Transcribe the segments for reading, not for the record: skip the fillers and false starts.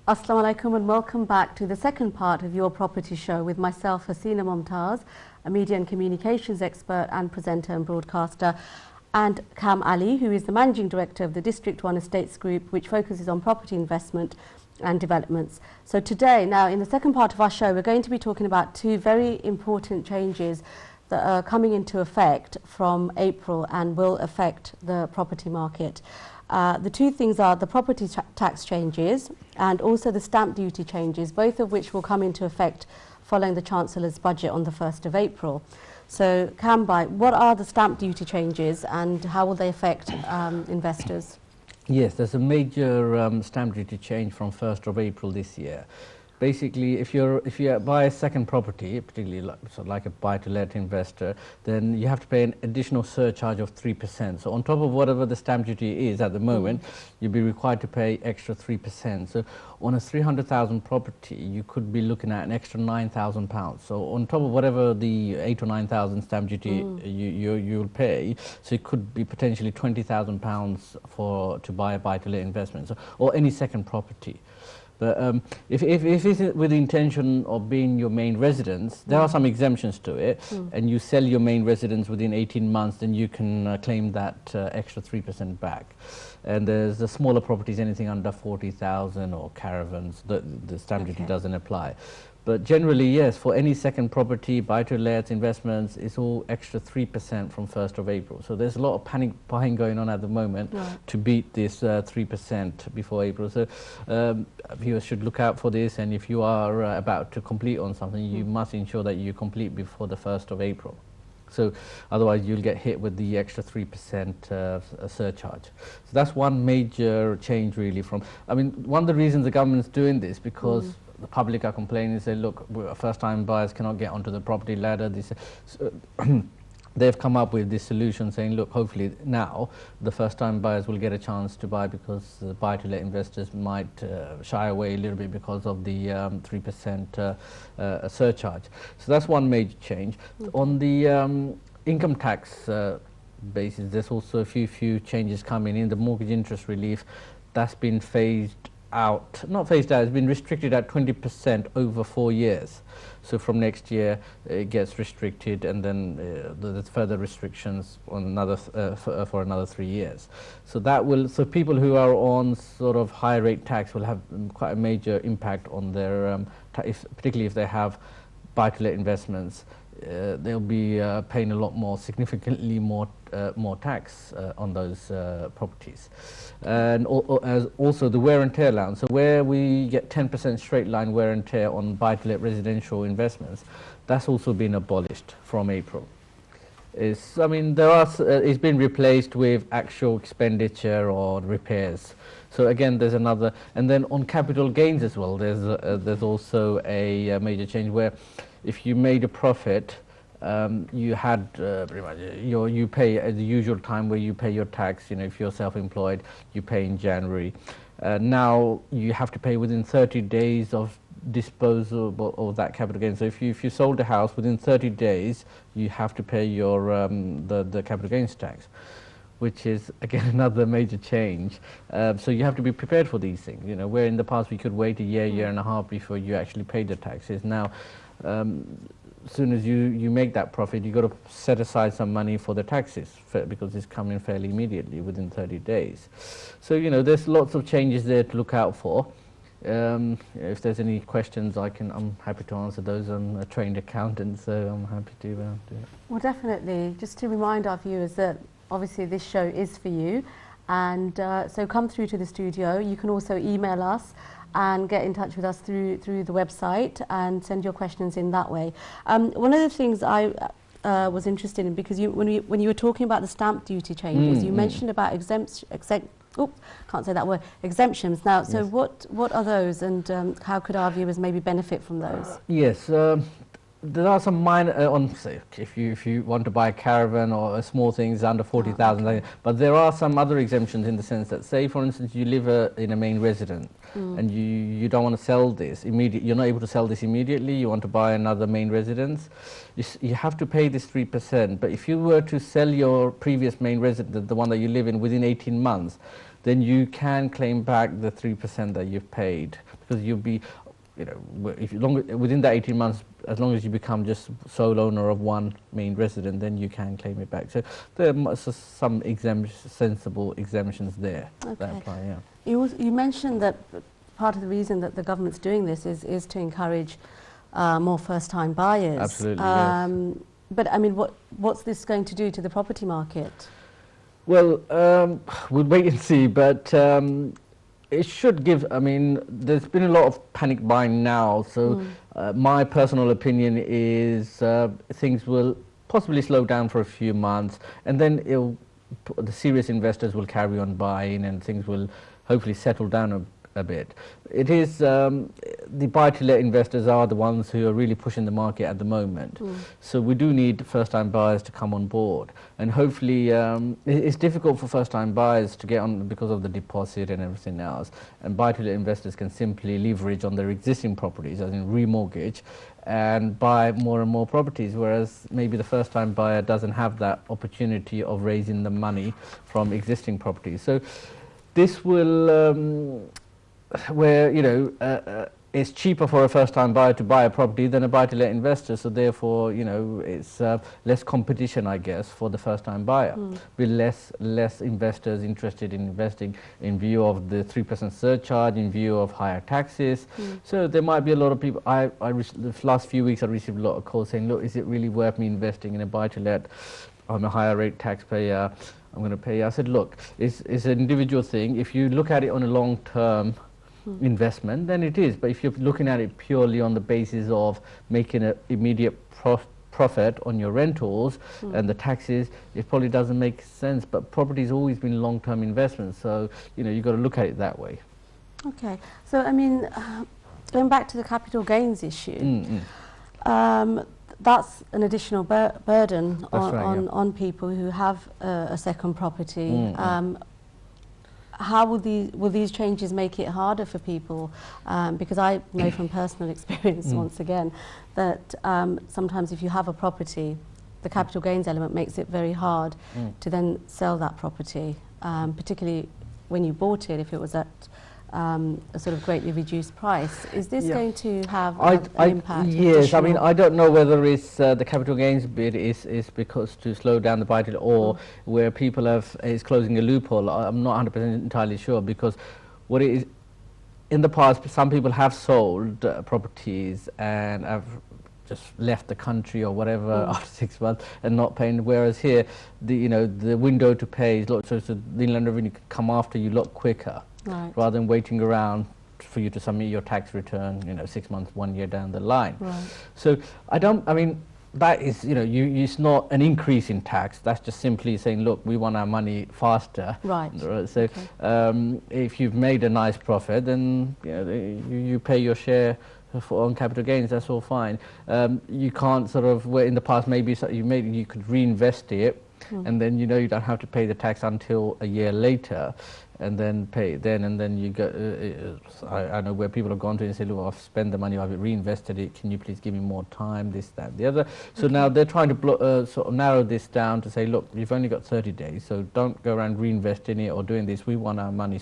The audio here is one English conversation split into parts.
Assalamu alaikum and welcome back to the second part of Your Property Show with myself, Hasina Momtaz, a media and communications expert and presenter and broadcaster, and Kam Ali, who is the Managing Director of the District 1 Estates Group, which focuses on property investment and developments. So today, now in the second part of our show, we're going to be talking about two very important changes that are coming into effect from April and will affect the property market. The two things are the property tax changes and also the stamp duty changes, both of which will come into effect following the Chancellor's budget on the 1st of April. So, Kambai, what are the stamp duty changes and how will they affect investors? Yes, there's a major stamp duty change from 1st of April this year. Basically, if you buy a second property, particularly like a buy-to-let investor, then you have to pay an additional surcharge of 3%. So on top of whatever the stamp duty is at the moment, you'll be required to pay extra 3%. So on a 300,000 property, you could be looking at an extra £9,000. So on top of whatever the 8,000 or 9,000 stamp duty you'll pay, so it could be potentially £20,000 to buy a buy-to-let investment, so, or any second property. But if it's with the intention of being your main residence, there are some exemptions to it, and you sell your main residence within 18 months, then you can claim that extra 3% back. And there's the smaller properties, anything under 40,000 or caravans, the stamp duty doesn't apply. But generally, yes, for any second property, buy-to-let investments, it's all extra 3% from 1st of April. So there's a lot of panic buying going on at the moment to beat this 3% before April. So viewers should look out for this, and if you are about to complete on something, you must ensure that you complete before the 1st of April. So otherwise you'll get hit with the extra 3% surcharge. So that's one major change really from, I mean, one of the reasons the government's doing this, because the public are complaining and say, look, first-time buyers cannot get onto the property ladder. They've come up with this solution saying, look, hopefully now the first-time buyers will get a chance to buy, because the buy-to-let investors might shy away a little bit because of the 3% surcharge. So that's one major change. On the income tax basis, there's also a few changes coming in. The mortgage interest relief, that's been phased out, not phased out, it's been restricted at 20% over 4 years. So from next year it gets restricted, and then there's further restrictions on another for another 3 years. So that will, so people who are on sort of high rate tax will have quite a major impact on their particularly if they have buy-to-let investments. They'll be paying a lot more, significantly more tax on those properties. And also the wear and tear allowance. So where we get 10% straight line wear and tear on buy-to-let residential investments, that's also been abolished from April. I mean, it's been replaced with actual expenditure or repairs. So again, there's another, and then on capital gains as well, there's also a major change where if you made a profit, you had pretty much you pay at the usual time where you pay your tax. You know, if you're self-employed, you pay in January. Now you have to pay within 30 days of disposal of that capital gain. So if you sold a house within 30 days, you have to pay your the capital gains tax, which is again another major change. So you have to be prepared for these things. You know, where in the past we could wait a year and a half before you actually paid the taxes. Now, as soon as you make that profit, you've got to set aside some money for the taxes, because it's coming fairly immediately within 30 days. So, you know, there's lots of changes there to look out for. If there's any questions, I'm happy to answer those. I'm a trained accountant, so I'm happy to do it. Well, definitely. Just to remind our viewers that obviously this show is for you, and so come through to the studio. You can also email us and get in touch with us through the website and send your questions in that way. One of the things I was interested in, because when you were talking about the stamp duty changes, you mentioned about exemptions. Now, so what are those, and how could our viewers maybe benefit from those? Yes. There are some minor, say, if you want to buy a caravan or small things under 40,000, but there are some other exemptions in the sense that, say, for instance, you live in a main residence and you don't want to sell this immediately, you're not able to sell this immediately, you want to buy another main residence, you have to pay this 3%. But if you were to sell your previous main residence, the one that you live in, within 18 months, then you can claim back the 3% that you've paid, because you'll be, you know, if you within that 18 months, as long as you become just sole owner of one main resident, then you can claim it back. So there are some sensible exemptions there that apply. Yeah. You mentioned that part of the reason that the government's doing this is to encourage more first-time buyers. Absolutely, yes. But I mean, what's this going to do to the property market? Well, we'll wait and see, but it should give, I mean, there's been a lot of panic buying now, so my personal opinion is things will possibly slow down for a few months, and then the serious investors will carry on buying, and things will hopefully settle down a bit. It is the buy-to-let investors are the ones who are really pushing the market at the moment. So we do need first-time buyers to come on board, and hopefully it's difficult for first-time buyers to get on because of the deposit and everything else. And buy-to-let investors can simply leverage on their existing properties, as in remortgage, and buy more and more properties, whereas maybe the first-time buyer doesn't have that opportunity of raising the money from existing properties. So this will where, you know, it's cheaper for a first-time buyer to buy a property than a buy-to-let investor, so therefore, you know, it's less competition, I guess, for the first-time buyer, with less investors interested in investing in view of the 3% surcharge, in view of higher taxes. So there might be a lot of people. The last few weeks I received a lot of calls saying, look, is it really worth me investing in a buy-to-let? I'm a higher rate taxpayer, I'm going to pay. I said, look, it's an individual thing. If you look at it on a long-term investment, then it is. But if you're looking at it purely on the basis of making an immediate profit on your rentals and the taxes, it probably doesn't make sense. But property's always been long-term investment, so you know, you've got to look at it that way. Okay. So I mean, going back to the capital gains issue, that's an additional burden on people who have a second property. How will these changes make it harder for people? Because I know from personal experience, once again, that sometimes if you have a property, the capital gains element makes it very hard to then sell that property, particularly when you bought it, if it was at a sort of greatly reduced price. Is this going to have an impact? Yes, I mean, I don't know whether it's the capital gains bit is because to slow down the buy-to-let, or where people is closing a loophole. I'm not 100% entirely sure, because what it is, in the past, some people have sold properties and have just left the country or whatever after 6 months and not paying, whereas here, the window to pay is so the Inland Revenue can come after you a lot quicker. Right. Rather than waiting around for you to submit your tax return, 6 months, 1 year down the line. Right. So I mean, that is, it's not an increase in tax. That's just simply saying, look, we want our money faster. Right. So if you've made a nice profit, then you pay your share on capital gains. That's all fine. You can't sort of, where in the past maybe you could reinvest it, and then you don't have to pay the tax until a year later, and then pay it then, and then you go. I know where people have gone to and said, look, I've spent the money, I've reinvested it, can you please give me more time, this, that, the other. So now they're trying to sort of narrow this down to say, look, you've only got 30 days, so don't go around reinvesting it or doing this. We want our money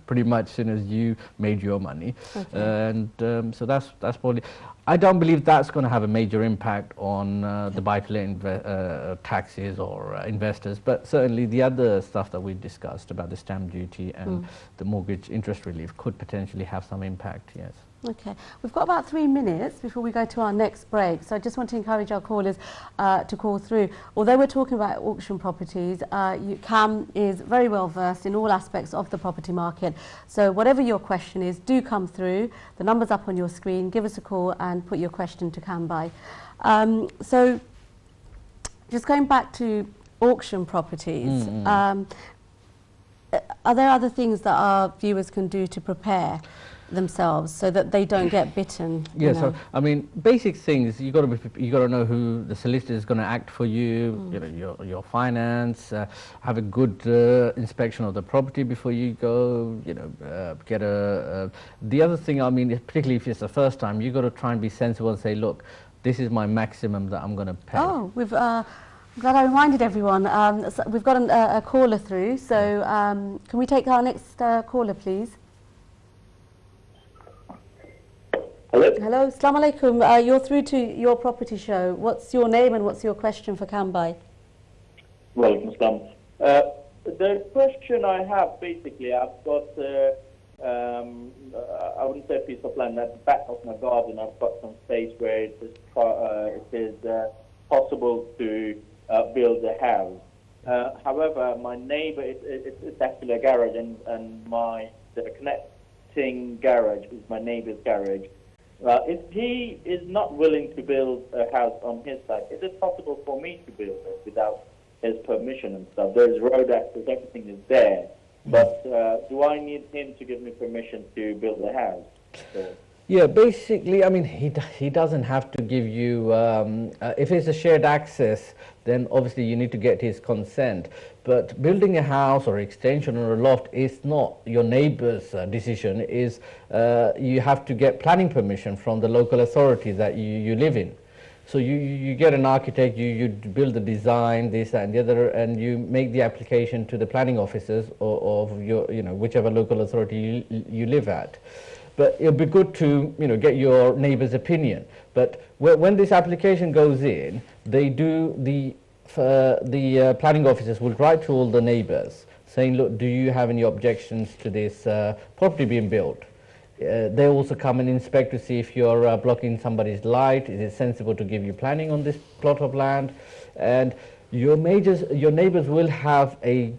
pretty much as soon as you made your money. And so that's probably, I don't believe that's going to have a major impact on the buy-to-let taxes or investors, but certainly the other stuff that we discussed about the stamp duty and the mortgage interest relief could potentially have some impact, yes. Okay, we've got about 3 minutes before we go to our next break, so I just want to encourage our callers to call through. Although we're talking about auction properties, Cam is very well versed in all aspects of the property market, so whatever your question is, do come through. The number's up on your screen, give us a call and put your question to Cam by. So just going back to auction properties, are there other things that our viewers can do to prepare themselves so that they don't get bitten? Yes, so, I mean, basic things. You got to know who the solicitor is going to act for you. Your finance. Have a good inspection of the property before you go. Get a. The other thing, I mean, particularly if it's the first time, you got to try and be sensible and say, look, this is my maximum that I'm going to pay. Oh, Glad I reminded everyone. So we've got a caller through, so can we take our next caller, please? Hello? Hello, Assalamu alaikum. You're through to Your Property Show. What's your name and what's your question for Kambai? Welcome, Islam. The question I have, basically, I've got, I wouldn't say a piece of land, at the back of my garden. I've got some space where it is possible to build a house. However, my neighbor, it's actually a garage, and the connecting garage is my neighbor's garage. If he is not willing to build a house on his side, is it possible for me to build it without his permission and stuff? There's road access, everything is there. But do I need him to give me permission to build a house? So, yeah, basically, I mean, he doesn't have to give you, if it's a shared access, then obviously you need to get his consent. But building a house or extension or a loft is not your neighbor's decision. Is you have to get planning permission from the local authority that you live in. So you get an architect, you build the design, this, that, and the other, and you make the application to the planning officers of your, whichever local authority you live at. But it'll be good to, get your neighbor's opinion. But when this application goes in, they do the planning officers will write to all the neighbors saying, look, do you have any objections to this property being built? They also come and inspect to see if you're blocking somebody's light. Is it sensible to give you planning on this plot of land? And your neighbors will have a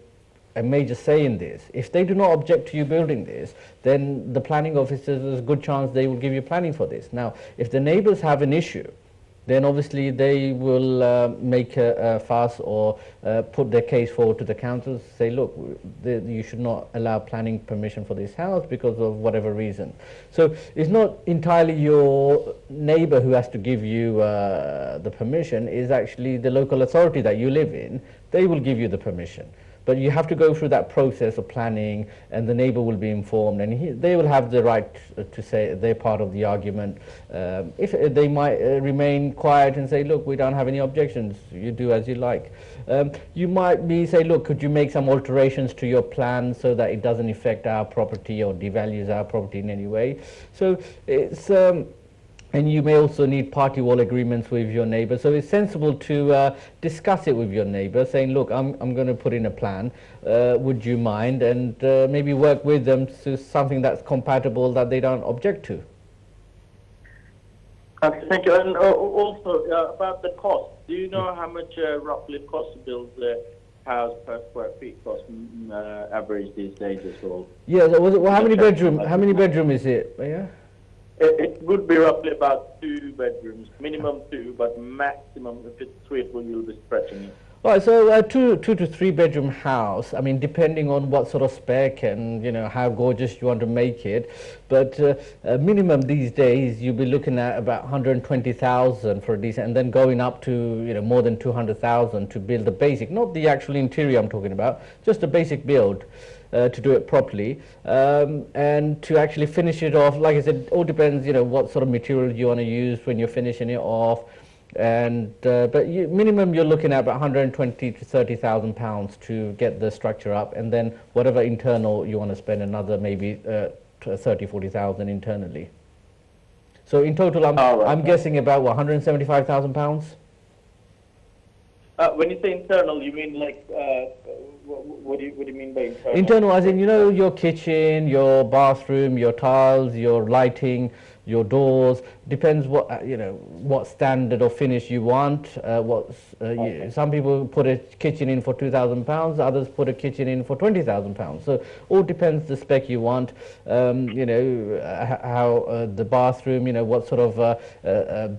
major say in this. If they do not object to you building this, then the planning officers, there's a good chance they will give you planning for this. Now, if the neighbors have an issue, then obviously they will make a fuss or put their case forward to the council, say, look, you should not allow planning permission for this house because of whatever reason. So it's not entirely your neighbor who has to give you the permission, it's actually the local authority that you live in. They will give you the permission. But you have to go through that process of planning, and the neighbor will be informed, and they will have the right to say they're part of the argument. If they might remain quiet and say, look, we don't have any objections, you do as you like. You might say, look, could you make some alterations to your plan so that it doesn't affect our property or devalues our property in any way? So it's and you may also need party wall agreements with your neighbor. So it's sensible to discuss it with your neighbor, saying, look, I'm going to put in a plan. Would you mind? And maybe work with them to something that's compatible that they don't object to. Okay, thank you. And also about the cost. Do you know how much roughly it costs to build the house per square feet cost average these days as well? Yeah. So how many bedroom is it? Yeah. It would be roughly about 2 bedrooms, minimum 2, but maximum, if it's 3, you'll be stretching it. All right, so 2 to 3 bedroom house, I mean, depending on what sort of spec and, how gorgeous you want to make it. But minimum these days, you'll be looking at about 120,000 for a decent, and then going up to, more than 200,000 to build the basic, not the actual interior I'm talking about, just a basic build. To do it properly, and to actually finish it off, like I said, it all depends, what sort of material you want to use when you're finishing it off, and but minimum you're looking at about 120 to 30,000 pounds to get the structure up, and then whatever internal you want to spend another maybe 30-40,000 internally. So in total, I'm guessing about what, 175,000 pounds. When you say internal, you mean like what do you mean by internal? Internal, as in, your kitchen, your bathroom, your tiles, your lighting, your doors. Depends what what standard or finish you want. Some people put a kitchen in for £2,000, others put a kitchen in for £20,000. So all depends the spec you want. How the bathroom, what sort of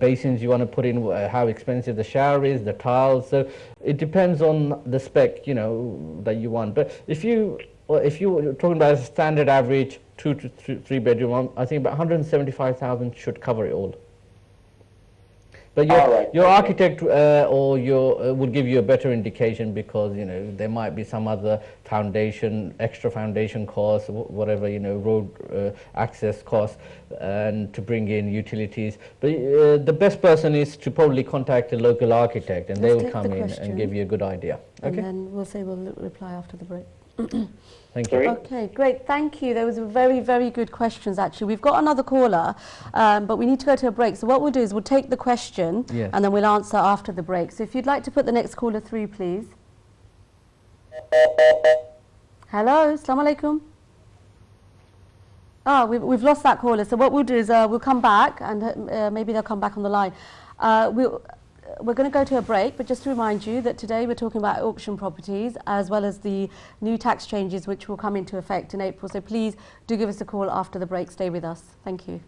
basins you want to put in, how expensive the shower is, the tiles. So it depends on the spec that you want. But if you were talking about a standard average 2 to 3 bedroom, I think about 175,000 should cover it all. But Alright, your okay. architect or your would give you a better indication, because there might be some other extra foundation costs, whatever, road access costs, and to bring in utilities. But the best person is to probably contact a local architect, and they Let's will take come the in question, and give you a good idea. and Okay. then we'll reply after the break. Thank Sorry? you. Okay, great, thank you. Those were very, very good questions, actually. We've got another caller, but we need to go to a break. So what we'll do is we'll take the question, Yes. and then we'll answer after the break. So if you'd like to put the next caller through, please. Hello, assalamu alaikum. We've lost that caller. So what we'll do is we'll come back, and maybe they'll come back on the line. We're going to go to a break, but just to remind you that today we're talking about auction properties, as well as the new tax changes which will come into effect in April. So please do give us a call after the break. Stay with us. Thank you.